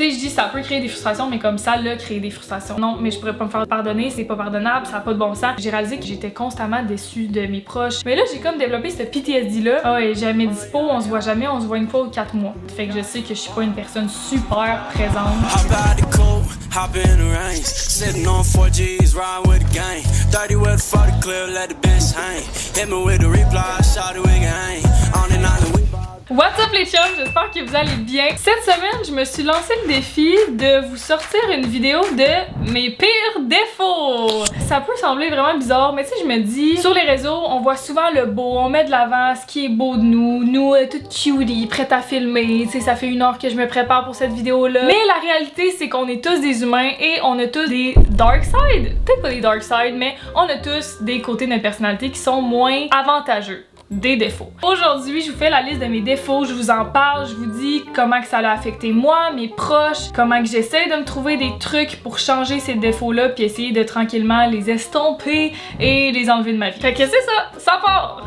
Tu sais, je dis ça peut créer des frustrations, mais comme ça l'a créé des frustrations. Non, mais je pourrais pas me faire pardonner, c'est pas pardonnable, ça a pas de bon sens. J'ai réalisé que j'étais constamment déçue de mes proches. Mais là, j'ai comme développé ce PTSD là. Ah ouais, j'ai mes dispo, on se voit jamais, on se voit une fois ou 4 mois. Fait que je sais que je suis pas une personne super présente. Hop in the range, sitting on 4Gs, riding with the gang. 30 with the 40 clip, let the bitch hang. Hit me with the reply, shout it, we can hang. On and on and we What's up les chums, j'espère que vous allez bien. Cette semaine, je me suis lancé le défi de vous sortir une vidéo de mes pires défauts. Ça peut sembler vraiment bizarre, mais tu sais, je me dis, sur les réseaux, on voit souvent le beau, on met de l'avant ce qui est beau de nous toutes cuties, prêtes à filmer, tu sais, ça fait 1 heure que je me prépare pour cette vidéo-là. Mais la réalité, c'est qu'on est tous des humains et on a tous des dark sides. Peut-être pas des dark sides, mais on a tous des côtés de notre personnalité qui sont moins avantageux. Des défauts. Aujourd'hui, je vous fais la liste de mes défauts, je vous en parle, je vous dis comment que ça a affecté moi, mes proches, comment que j'essaie de me trouver des trucs pour changer ces défauts-là puis essayer de tranquillement les estomper et les enlever de ma vie. Fait que c'est ça part!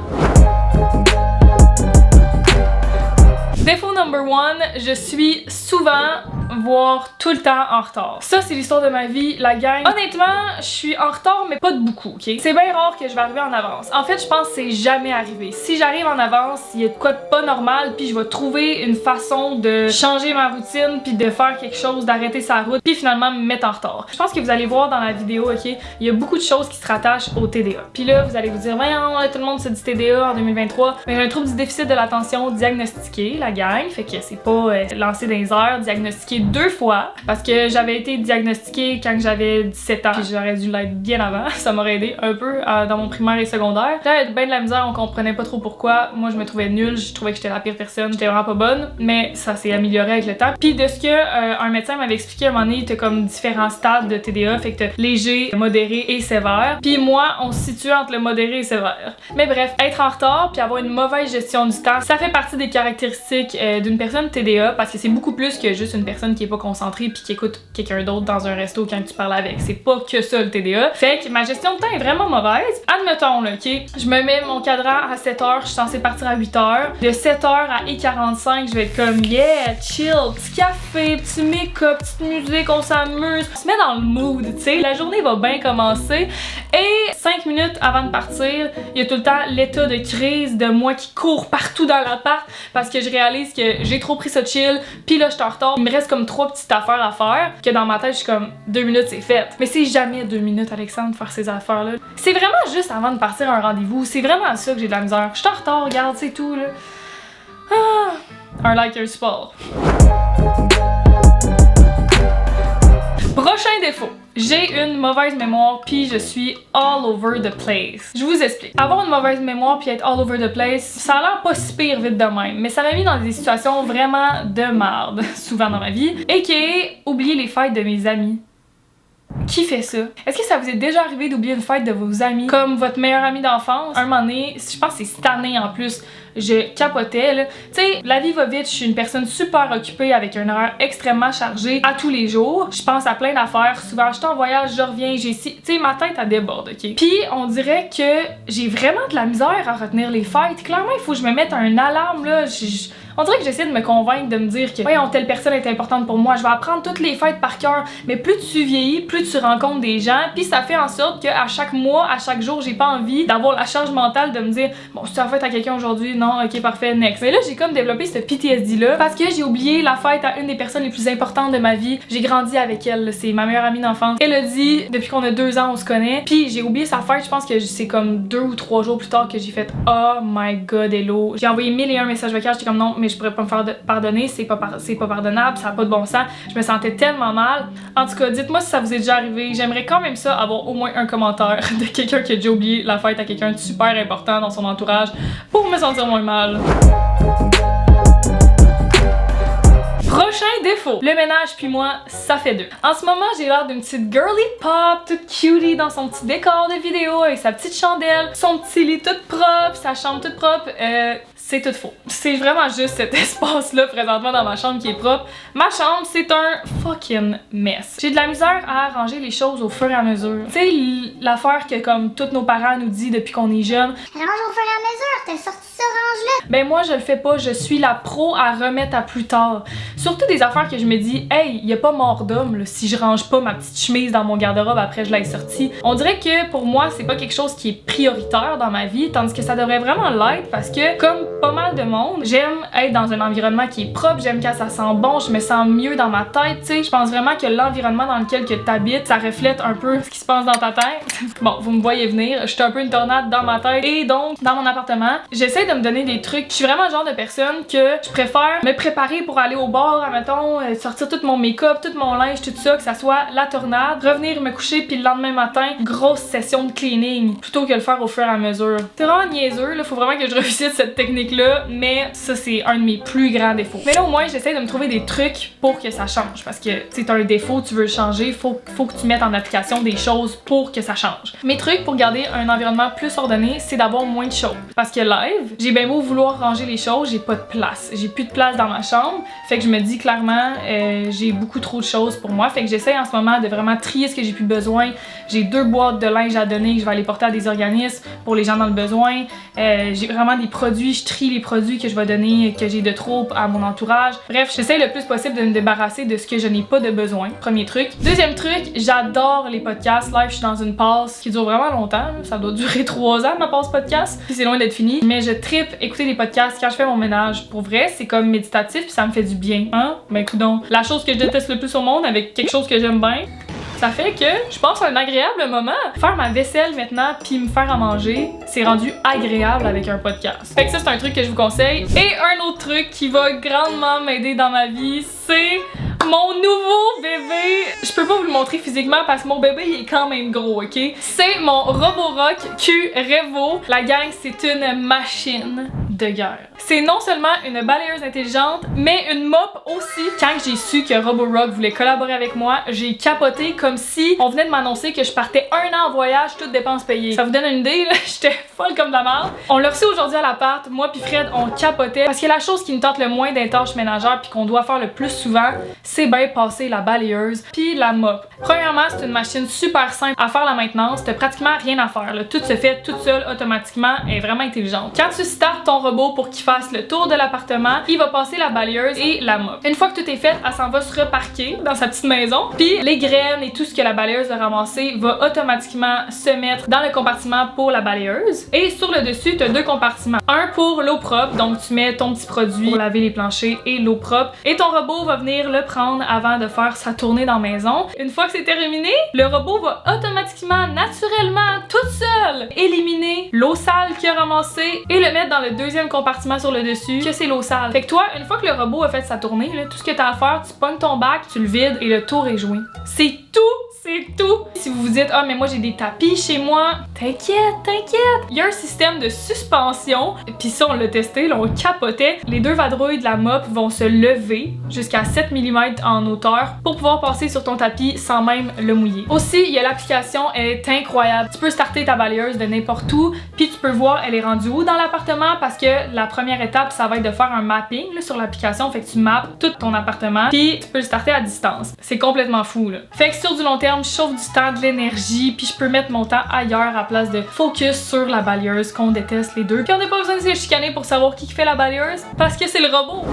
Défaut number 1, je suis souvent, voire tout le temps en retard. Ça, c'est l'histoire de ma vie, la gang. Honnêtement, je suis en retard, mais pas de beaucoup, ok? C'est bien rare que je vais arriver en avance. En fait, je pense que c'est jamais arrivé. Si j'arrive en avance, il y a de quoi de pas normal, puis je vais trouver une façon de changer ma routine, puis de faire quelque chose, d'arrêter sa route, puis finalement me mettre en retard. Je pense que vous allez voir dans la vidéo, ok? Il y a beaucoup de choses qui se rattachent au TDA. Puis là, vous allez vous dire, voyons, tout le monde se dit TDA en 2023. Mais j'ai un trouble du déficit de l'attention diagnostiqué, la gang, fait que c'est pas lancé dans les airs, diagnostiqué 2 fois, parce que j'avais été diagnostiquée quand j'avais 17 ans, puis j'aurais dû l'être bien avant. Ça m'aurait aidé un peu dans mon primaire et secondaire. J'avais bien de la misère, on comprenait pas trop pourquoi. Moi, je me trouvais nulle, je trouvais que j'étais la pire personne, j'étais vraiment pas bonne, mais ça s'est amélioré avec le temps. Puis de ce que un médecin m'avait expliqué à un moment donné, t'as comme différents stades de TDA, fait que t'as léger, modéré et sévère. Puis moi, on se situe entre le modéré et sévère. Mais bref, être en retard puis avoir une mauvaise gestion du temps, ça fait partie des caractéristiques d'une personne TDA, parce que c'est beaucoup plus que juste une personne qui est pas concentrée puis qui écoute quelqu'un d'autre dans un resto quand tu parles avec. C'est pas que ça le TDA. Fait que ma gestion de temps est vraiment mauvaise. Admettons là, ok? Je me mets mon cadran à 7h, je suis censée partir à 8h. De 7h à 1h45, je vais être comme yeah, chill, petit café, petit make-up, petite musique, on s'amuse. On se met dans le mood, tu sais. La journée va bien commencer et 5 minutes avant de partir, il y a tout le temps l'état de crise de moi qui court partout dans l'appart parce que je réalise que j'ai trop pris ça chill, puis là je suis en retard. Il me reste comme 3 petites affaires à faire que dans ma tête je suis comme 2 minutes c'est fait. Mais c'est jamais 2 minutes Alexandre faire ces affaires là. C'est vraiment juste avant de partir à un rendez-vous. C'est vraiment ça que j'ai de la misère. Je suis en retard, regarde, c'est tout là. Un like et un support. Prochain défaut. J'ai une mauvaise mémoire puis je suis all over the place. Je vous explique. Avoir une mauvaise mémoire puis être all over the place, ça a l'air pas si pire vite de même, mais ça m'a mis dans des situations vraiment de merde, souvent dans ma vie, et qui est oublier les fêtes de mes amis. Qui fait ça? Est-ce que ça vous est déjà arrivé d'oublier une fête de vos amis? Comme votre meilleur ami d'enfance? Un moment donné, je pense que c'est cette année en plus, je capotais là. Tu sais, la vie va vite, je suis une personne super occupée avec un horaire extrêmement chargé à tous les jours. Je pense à plein d'affaires, souvent je suis en voyage, je reviens, tu sais, ma tête elle déborde, ok? Puis on dirait que j'ai vraiment de la misère à retenir les fêtes. Clairement, il faut que je me mette un alarme là. On dirait que j'essaie de me convaincre, de me dire que voyons, telle personne est importante pour moi, je vais apprendre toutes les fêtes par cœur. Mais plus tu vieillis, plus tu rencontres des gens, puis ça fait en sorte qu'à chaque mois, à chaque jour, j'ai pas envie d'avoir la charge mentale de me dire bon, si tu as fête à quelqu'un aujourd'hui, non, ok, parfait, next. Mais là, j'ai comme développé ce PTSD là parce que j'ai oublié la fête à une des personnes les plus importantes de ma vie. J'ai grandi avec elle, c'est ma meilleure amie d'enfance. Elle a dit depuis qu'on a 2 ans, on se connaît. Puis j'ai oublié sa fête, je pense que c'est comme 2 ou 3 jours plus tard que j'ai fait oh my god, hello. J'ai envoyé 1001 messages vocaux, j'étais comme non, mais je pourrais pas me faire pardonner, c'est pas pardonnable, ça a pas de bon sens. Je me sentais tellement mal. En tout cas, dites-moi si ça vous est déjà arrivé. J'aimerais quand même ça avoir au moins un commentaire de quelqu'un qui a déjà oublié la fête à quelqu'un de super important dans son entourage pour me sentir moins mal. Prochain défaut, le ménage puis moi, ça fait 2. En ce moment, j'ai l'air d'une petite girly pop, toute cutie dans son petit décor de vidéo avec sa petite chandelle, son petit lit tout propre, sa chambre toute propre. c'est tout faux. C'est vraiment juste cet espace-là présentement dans ma chambre qui est propre. Ma chambre, c'est un fucking mess. J'ai de la misère à arranger les choses au fur et à mesure. Tu sais, l'affaire que comme tous nos parents nous disent depuis qu'on est jeune. Range au fur et à mesure, t'as sorti ça, range-le. Ben moi, je le fais pas. Je suis la pro à remettre à plus tard. Surtout des affaires que je me dis, hey, y a pas mort d'homme si je range pas ma petite chemise dans mon garde-robe après je l'ai sortie. On dirait que pour moi, c'est pas quelque chose qui est prioritaire dans ma vie, tandis que ça devrait vraiment l'être parce que, comme pas mal de monde, j'aime être dans un environnement qui est propre, j'aime quand ça sent bon, je me sens mieux dans ma tête, tu sais. Je pense vraiment que l'environnement dans lequel que t'habites, ça reflète un peu ce qui se passe dans ta tête. Bon, vous me voyez venir, je suis un peu une tornade dans ma tête et donc, dans mon appartement, j'essaie de me donner des trucs. Je suis vraiment le genre de personne que je préfère me préparer pour aller au bar, admettons, sortir tout mon make-up, tout mon linge, tout ça, que ça soit la tornade, revenir me coucher puis le lendemain matin, grosse session de cleaning, plutôt que le faire au fur et à mesure. C'est vraiment niaiseux, là, faut vraiment que je revisite cette technique-là, mais ça c'est un de mes plus grands défauts. Mais là au moins j'essaie de me trouver des trucs pour que ça change, parce que si t'as un défaut, tu veux le changer, faut que tu mettes en application des choses pour que ça change. Mes trucs pour garder un environnement plus ordonné, c'est d'avoir moins de choses. Parce que live, j'ai bien beau vouloir ranger les choses, j'ai pas de place. J'ai plus de place dans ma chambre, fait que je me dis clairement, j'ai beaucoup trop de choses pour moi, fait que j'essaie en ce moment de vraiment trier ce que j'ai plus besoin. J'ai 2 boîtes de linge à donner que je vais aller porter à des organismes pour les gens dans le besoin. J'ai vraiment des produits, je trie les produits que je vais donner, que j'ai de trop à mon entourage. Bref, j'essaie le plus possible de me débarrasser de ce que je n'ai pas de besoin. Premier truc. Deuxième truc, j'adore les podcasts. Live, je suis dans une passe qui dure vraiment longtemps. Ça doit durer 3 ans ma passe podcast. Puis c'est loin d'être fini. Mais je trippe écouter des podcasts quand je fais mon ménage. Pour vrai, c'est comme méditatif puis ça me fait du bien. Hein? Ben coudonc. La chose que je déteste le plus au monde avec quelque chose que j'aime bien, ça fait que je passe un agréable moment. Faire ma vaisselle maintenant puis me faire à manger, c'est rendu agréable avec un podcast. Fait que ça, c'est un truc que je vous conseille. Et un autre truc qui va grandement m'aider dans ma vie, c'est mon nouveau bébé. Je peux pas vous le montrer physiquement parce que mon bébé il est quand même gros, ok? C'est mon Roborock Q Revo. La gang, c'est une machine de guerre. C'est non seulement une balayeuse intelligente, mais une mop aussi. Quand j'ai su que Roborock voulait collaborer avec moi, j'ai capoté comme si on venait de m'annoncer que je partais 1 an en voyage, toutes dépenses payées. Ça vous donne une idée, là? J'étais folle comme de la merde. On l'a reçu aujourd'hui à l'appart. Moi puis Fred, on capotait parce que la chose qui nous tente le moins d'un tâche ménagère puis qu'on doit faire le plus souvent, c'est bien passer la balayeuse puis la mop. Premièrement, c'est une machine super simple à faire la maintenance. T'as pratiquement rien à faire, là. Tout se fait toute seule automatiquement. Elle est vraiment intelligente. Quand tu startes ton robot pour qu'il fasse le tour de l'appartement, il va passer la balayeuse et la mop. Une fois que tout est fait, elle s'en va se reparquer dans sa petite maison. Puis les graines et tout ce que la balayeuse a ramassé va automatiquement se mettre dans le compartiment pour la balayeuse. Et sur le dessus, t'as 2 compartiments. Un pour l'eau propre, donc tu mets ton petit produit pour laver les planchers et l'eau propre. Et ton robot va venir le prendre avant de faire sa tournée dans la maison. Une fois que c'est terminé, le robot va automatiquement, naturellement, toute seule, éliminer l'eau sale qu'il a ramassée et le mettre dans le 2e compartiment sur le dessus, que c'est l'eau sale. Fait que toi, une fois que le robot a fait sa tournée, là, tout ce que t'as à faire, tu pognes ton bac, tu le vides et le tour est joué. C'est tout! C'est tout! Si vous vous dites, ah, mais moi j'ai des tapis chez moi, t'inquiète, t'inquiète! Il y a un système de suspension, puis ça on l'a testé, là, on capotait. Les 2 vadrouilles de la mop vont se lever jusqu'à 7 mm en hauteur pour pouvoir passer sur ton tapis sans même le mouiller. Aussi, il y a l'application, elle est incroyable. Tu peux starter ta balayeuse de n'importe où, puis tu peux voir elle est rendue où dans l'appartement parce que la première étape, ça va être de faire un mapping là, sur l'application, fait que tu mappes tout ton appartement, puis tu peux le starter à distance. C'est complètement fou, là. Fait que sur du long terme, je sauve du temps, de l'énergie, puis je peux mettre mon temps ailleurs à place de focus sur la balayeuse qu'on déteste les deux. Puis on n'a pas besoin de se chicaner pour savoir qui fait la balayeuse parce que c'est le robot.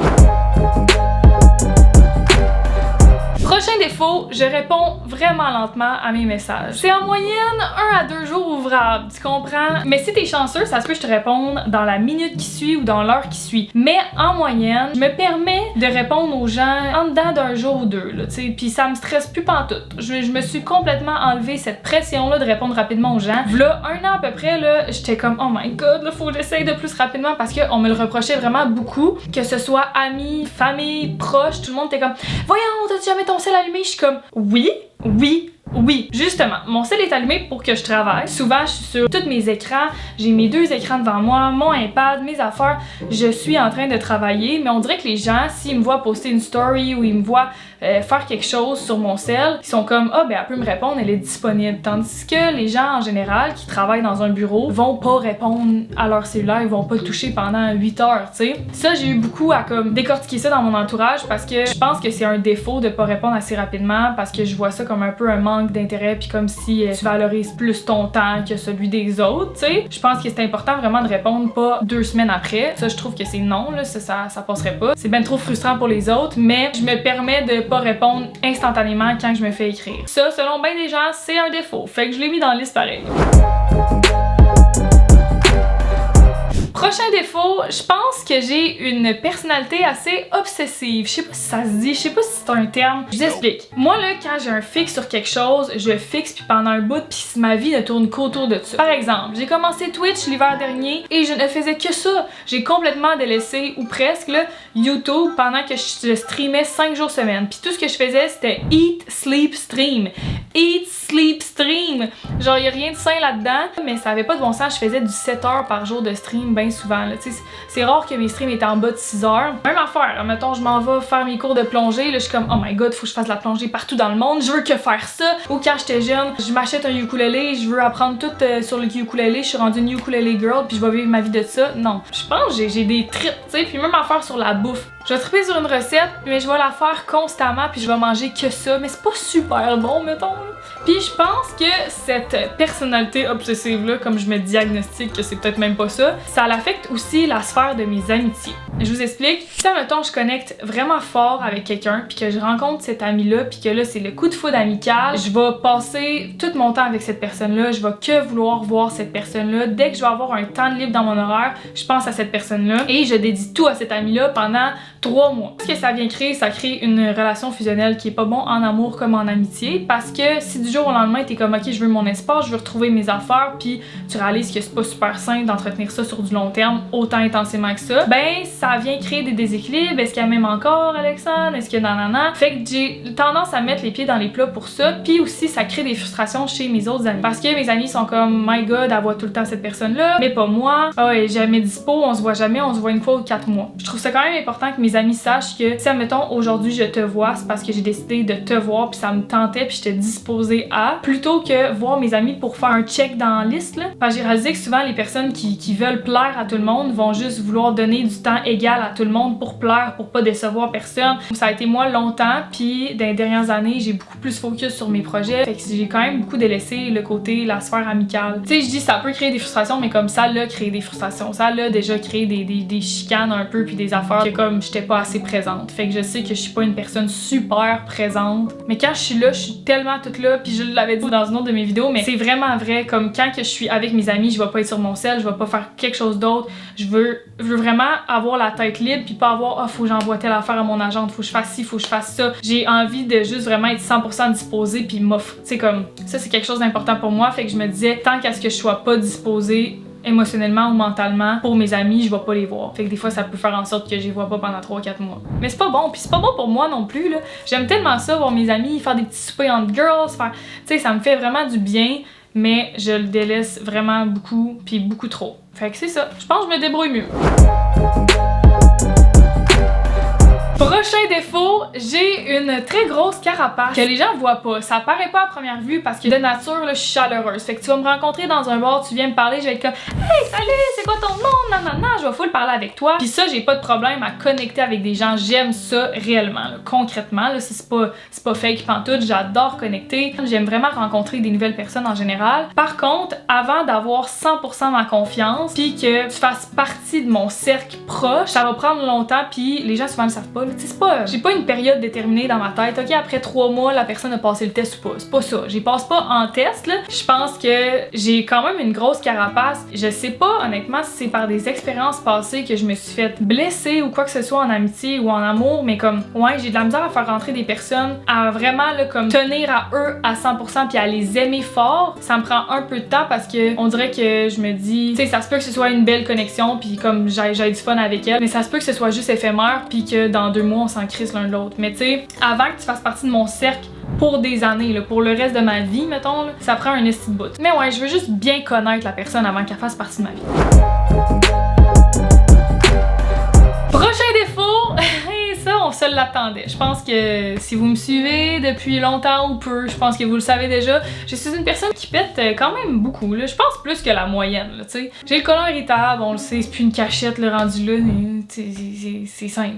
Prochain défaut, je réponds vraiment lentement à mes messages. C'est en moyenne 1 à 2 jours ouvrables, tu comprends? Mais si t'es chanceux, ça se peut que je te réponde dans la minute qui suit ou dans l'heure qui suit. Mais en moyenne, je me permets de répondre aux gens en dedans d'1 jour ou 2, là, tu sais, puis ça me stresse plus pantoute. Je me suis complètement enlevé cette pression-là de répondre rapidement aux gens. Là, 1 an à peu près, là, j'étais comme, oh my god, là, faut que j'essaye de plus rapidement parce qu'on me le reprochait vraiment beaucoup, que ce soit amis, famille, proches, tout le monde était comme, voyons, t'as jamais ton sel allumé? Je suis comme, oui, justement, mon sel est allumé pour que je travaille. Souvent, je suis sur tous mes écrans, j'ai mes 2 écrans devant moi, mon iPad, mes affaires, je suis en train de travailler, mais on dirait que les gens, s'ils me voient poster une story ou ils me voient faire quelque chose sur mon cell, ils sont comme ah ben elle peut me répondre, elle est disponible. Tandis que les gens en général qui travaillent dans un bureau vont pas répondre à leur cellulaire, ils vont pas le toucher pendant 8 heures, tu sais. Ça, j'ai eu beaucoup à comme décortiquer ça dans mon entourage parce que je pense que c'est un défaut de pas répondre assez rapidement parce que je vois ça comme un peu un manque d'intérêt puis comme si tu valorises plus ton temps que celui des autres, tu sais. Je pense que c'est important vraiment de répondre pas 2 semaines après. Ça, je trouve que c'est non, là, ça passerait pas. C'est ben trop frustrant pour les autres, mais je me permets de pas répondre instantanément quand je me fais écrire. Ça, selon ben des gens, c'est un défaut. Fait que je l'ai mis dans la liste pareil. Prochain défaut, je pense que j'ai une personnalité assez obsessive. Je sais pas si ça se dit, je sais pas si c'est un terme. Je vous explique. Moi là, quand j'ai un fixe sur quelque chose, je fixe puis pendant un bout puis ma vie ne tourne qu'autour de ça. Par exemple, j'ai commencé Twitch l'hiver dernier et je ne faisais que ça. J'ai complètement délaissé, ou presque, là, YouTube pendant que je streamais 5 jours semaine. Puis tout ce que je faisais, c'était eat, sleep, stream. Eat, sleep, stream. Genre, y a rien de sain là-dedans, mais ça avait pas de bon sens. Je faisais du 7 heures par jour de stream bien souvent. C'est rare que mes streams étaient en bas de 6 heures. Même affaire, mettons, je m'en vais faire mes cours de plongée, là, je suis comme, oh my god, faut que je fasse de la plongée partout dans le monde, je veux que faire ça. Ou quand j'étais jeune, je m'achète un ukulélé, je veux apprendre tout sur le ukulélé, je suis rendue une ukulélé girl, puis je vais vivre ma vie de ça. Non. Je pense que j'ai des trips, tu sais, puis même affaire sur la bouffe. Je vais triper sur une recette, mais je vais la faire constamment, puis je vais manger que ça, mais c'est pas super bon, mettons. Puis je pense que cette personnalité obsessive-là, comme je me diagnostique que c'est peut-être même pas ça, ça l'affecte aussi la sphère de mes amitiés. Je vous explique. Si, mettons, je connecte vraiment fort avec quelqu'un, puis que je rencontre cet ami-là, puis que là, c'est le coup de foudre amical, je vais passer tout mon temps avec cette personne-là, je vais que vouloir voir cette personne-là. Dès que je vais avoir un temps de libre dans mon horaire, je pense à cette personne-là, et je dédie tout à cet ami-là pendant 3 mois. Ce que ça vient créer, ça crée une relation fusionnelle qui est pas bon en amour comme en amitié, parce que si du jour au lendemain t'es comme ok, je veux mon espace, je veux retrouver mes affaires, puis tu réalises que c'est pas super sain d'entretenir ça sur du long terme autant intensément que ça, ben ça vient créer des déséquilibres. Est-ce qu'elle m'aime encore, Alexandre? Est-ce que nanana? Fait que j'ai tendance à mettre les pieds dans les plats pour ça, puis aussi ça crée des frustrations chez mes autres amis, parce que mes amis sont comme my god, elle voit tout le temps cette personne-là, mais pas moi. Ah ouais, jamais dispo, on se voit jamais, on se voit une fois ou 4 mois. Je trouve ça quand même important que mes amis sachent que si, admettons, aujourd'hui je te vois, c'est parce que j'ai décidé de te voir puis ça me tentait puis j'étais disposée à, plutôt que voir mes amis pour faire un check dans la liste, là. Parce que j'ai réalisé que souvent les personnes qui veulent plaire à tout le monde vont juste vouloir donner du temps égal à tout le monde pour plaire, pour pas décevoir personne. Ça a été moi longtemps, puis dans les dernières années, j'ai beaucoup plus focus sur mes projets, fait que j'ai quand même beaucoup délaissé le côté, la sphère amicale. Tu sais, je dis ça peut créer des frustrations, mais comme ça l'a créé des frustrations. Ça l'a déjà créé des chicanes un peu puis des affaires que comme j'étais pas assez présente. Fait que je sais que je suis pas une personne super présente, mais quand je suis là, je suis tellement toute là, puis je l'avais dit dans une autre de mes vidéos, mais c'est vraiment vrai. Comme quand que je suis avec mes amis, je vais pas être sur mon cell, je vais pas faire quelque chose d'autre. Je veux vraiment avoir la tête libre puis pas avoir ah faut que j'envoie telle affaire à mon agente, faut que je fasse ci, faut que je fasse ça. J'ai envie de juste vraiment être 100% disposée puis m'offre. Tu sais comme ça c'est quelque chose d'important pour moi, fait que je me disais tant qu'à ce que je sois pas disposée émotionnellement ou mentalement pour mes amis, je vais pas les voir. Fait que des fois ça peut faire en sorte que je les vois pas pendant 3-4 mois. Mais c'est pas bon, puis c'est pas bon pour moi non plus là. J'aime tellement ça voir mes amis faire des petits soupers entre girls, faire tu sais ça me fait vraiment du bien, mais je le délaisse vraiment beaucoup puis beaucoup trop. Fait que c'est ça. Je pense que je me débrouille mieux. Prochain défaut, j'ai une très grosse carapace que les gens voient pas. Ça paraît pas à première vue parce que de nature, là, je suis chaleureuse. Fait que tu vas me rencontrer dans un bar, tu viens me parler, je vais être comme hey, salut, c'est quoi ton nom? Nanana, je vais full parler avec toi. Puis ça, j'ai pas de problème à connecter avec des gens. J'aime ça réellement, là, concrètement. Là, c'est pas fake pantoute, j'adore connecter. J'aime vraiment rencontrer des nouvelles personnes en général. Par contre, avant d'avoir 100% ma confiance, puis que tu fasses partie de mon cercle proche, ça va prendre longtemps, puis les gens souvent le savent pas. C'est pas, j'ai pas une période déterminée dans ma tête. Ok, après 3 mois, la personne a passé le test ou pas. C'est pas ça. J'y passe pas en test, là. Je pense que j'ai quand même une grosse carapace. Je sais pas, honnêtement, si c'est par des expériences passées que je me suis fait blesser ou quoi que ce soit en amitié ou en amour, mais comme, ouais, j'ai de la misère à faire rentrer des personnes, à vraiment, là, comme, tenir à eux à 100% puis à les aimer fort. Ça me prend un peu de temps parce que on dirait que je me dis, tu sais, ça se peut que ce soit une belle connexion puis comme j'ai du fun avec elle, mais ça se peut que ce soit juste éphémère puis que dans 2 mois, on s'en crisse l'un de l'autre. Mais tu sais, avant que tu fasses partie de mon cercle pour des années, là, pour le reste de ma vie, mettons, là, ça prend un esti de bout. Mais ouais, je veux juste bien connaître la personne avant qu'elle fasse partie de ma vie. Prochain défaut, et ça, on se se l'attendait. Je pense que si vous me suivez depuis longtemps ou peu, je pense que vous le savez déjà, je suis une personne qui pète quand même beaucoup, là. Je pense plus que la moyenne, là, tu sais. J'ai le côlon irritable, on le sait, c'est plus une cachette, le rendu là, c'est simple.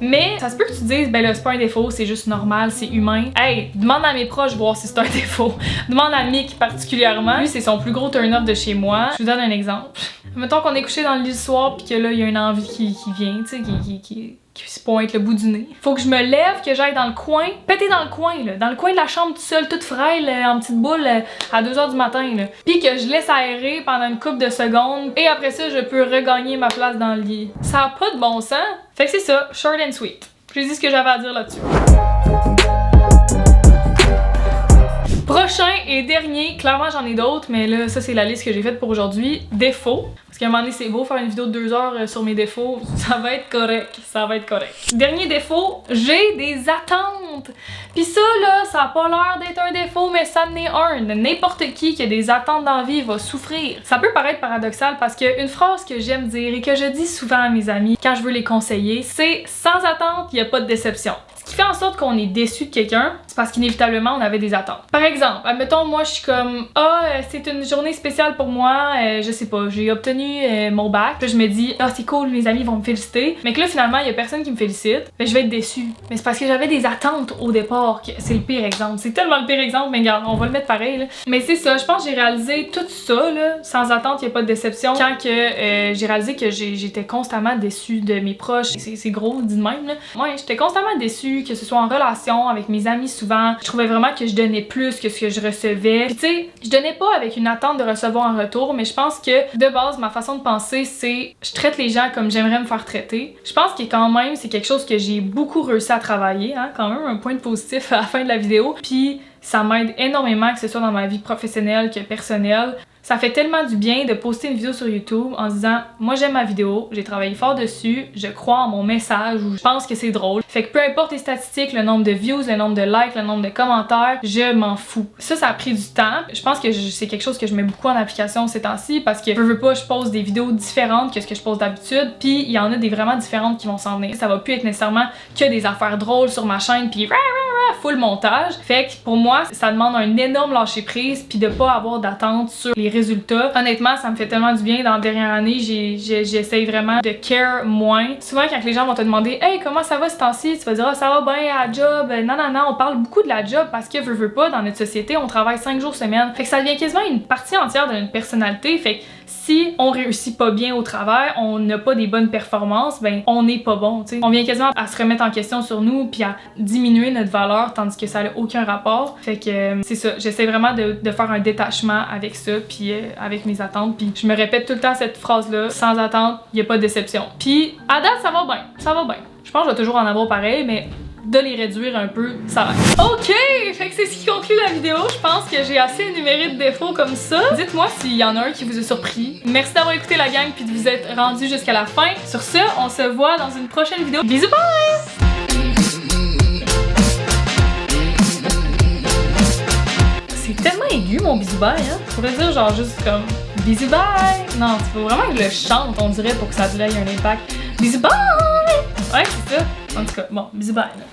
Mais ça se peut que tu te dises, ben là, c'est pas un défaut, c'est juste normal, c'est humain. Hey, demande à mes proches voir si c'est un défaut. Demande à Mick particulièrement. Lui, c'est son plus gros turn-off de chez moi. Je vous donne un exemple. Mettons qu'on est couché dans le lit le soir pis que là, il y a une envie qui vient, tu sais, qui se pointe le bout du nez. Faut que je me lève, que j'aille dans le coin, péter dans le coin, là, dans le coin de la chambre toute seule, toute frêle, en petite boule, à 2h du matin, là. Pis que je laisse aérer pendant une couple de secondes, et après ça, je peux regagner ma place dans le lit. Ça a pas de bon sens. Fait que c'est ça, short and sweet. J'ai dit ce que j'avais à dire là-dessus. Prochain et dernier, clairement j'en ai d'autres, mais là, ça c'est la liste que j'ai faite pour aujourd'hui. Défauts. Parce qu'à un moment donné, c'est beau faire une vidéo de 2 heures sur mes défauts. Ça va être correct. Ça va être correct. Dernier défaut, j'ai des attentes. Pis ça, là, ça a pas l'air d'être un défaut, mais ça en est un. N'importe qui a des attentes dans la vie va souffrir. Ça peut paraître paradoxal parce qu'une phrase que j'aime dire et que je dis souvent à mes amis quand je veux les conseiller, c'est « sans attente, il n'y a pas de déception ». Ce qui fait en sorte qu'on est déçu de quelqu'un, c'est parce qu'inévitablement on avait des attentes. Par exemple, admettons moi je suis comme c'est une journée spéciale pour moi, je sais pas, j'ai obtenu mon bac, puis je me dis c'est cool, mes amis vont me féliciter, mais que là finalement il y a personne qui me félicite, ben je vais être déçue. Mais c'est parce que j'avais des attentes au départ que c'est le pire exemple. C'est tellement le pire exemple, mais regarde, on va le mettre pareil là. Mais c'est ça, je pense que j'ai réalisé tout ça là, sans attente, il y a pas de déception, quand que j'ai réalisé que j'étais constamment déçue de mes proches. C'est gros dit de même là. Ouais, j'étais constamment déçue, que ce soit en relation avec mes amis souvent. Je trouvais vraiment que je donnais plus que ce que je recevais. Puis tu sais, je donnais pas avec une attente de recevoir en retour, mais je pense que de base, ma façon de penser, c'est je traite les gens comme j'aimerais me faire traiter. Je pense que quand même, c'est quelque chose que j'ai beaucoup réussi à travailler, hein, quand même, un point de positif à la fin de la vidéo. Puis ça m'aide énormément, que ce soit dans ma vie professionnelle que personnelle. Ça fait tellement du bien de poster une vidéo sur YouTube en se disant moi j'aime ma vidéo, j'ai travaillé fort dessus, je crois en mon message ou je pense que c'est drôle. Fait que peu importe les statistiques, le nombre de views, le nombre de likes, le nombre de commentaires, je m'en fous. Ça a pris du temps. Je pense que c'est quelque chose que je mets beaucoup en application ces temps-ci parce que je veux pas, je pose des vidéos différentes que ce que je pose d'habitude, puis il y en a des vraiment différentes qui vont s'en venir. Ça va plus être nécessairement que des affaires drôles sur ma chaîne puis full montage. Fait que pour moi, ça demande un énorme lâcher prise puis de pas avoir d'attente sur les résultats. Honnêtement, ça me fait tellement du bien. Dans la dernière année, j'essaye vraiment de care moins. Souvent, quand les gens vont te demander « Hey, comment ça va ce temps-ci? » Tu vas dire « Ah, ça va bien à la job. » Non, on parle beaucoup de la job parce que veux pas, dans notre société, on travaille 5 jours semaine. Fait que ça devient quasiment une partie entière de notre personnalité. Fait que si on réussit pas bien au travail, on n'a pas des bonnes performances, ben on n'est pas bon, tu sais. On vient quasiment à se remettre en question sur nous puis à diminuer notre valeur tandis que ça n'a aucun rapport. Fait que c'est ça, j'essaie vraiment de faire un détachement avec ça puis avec mes attentes. Puis je me répète tout le temps cette phrase-là, sans attente, il n'y a pas de déception. Puis à date, ça va bien, ça va bien. Je pense que je vais toujours en avoir pareil, mais de les réduire un peu, ça va. Ok, fait que c'est ce qui conclut la vidéo. Je pense que j'ai assez énuméré de défauts comme ça. Dites-moi s'il y en a un qui vous a surpris. Merci d'avoir écouté la gang puis de vous être rendu jusqu'à la fin. Sur ce, on se voit dans une prochaine vidéo. Bisous, bye! C'est tellement aigu mon bisou bye, hein? Je pourrais dire genre juste comme bisou bye! Non, il faut vraiment que je le chante, on dirait, pour que ça ait un impact. Bisous bye! Ouais, c'est ça. En tout cas, bon, bisous bye là.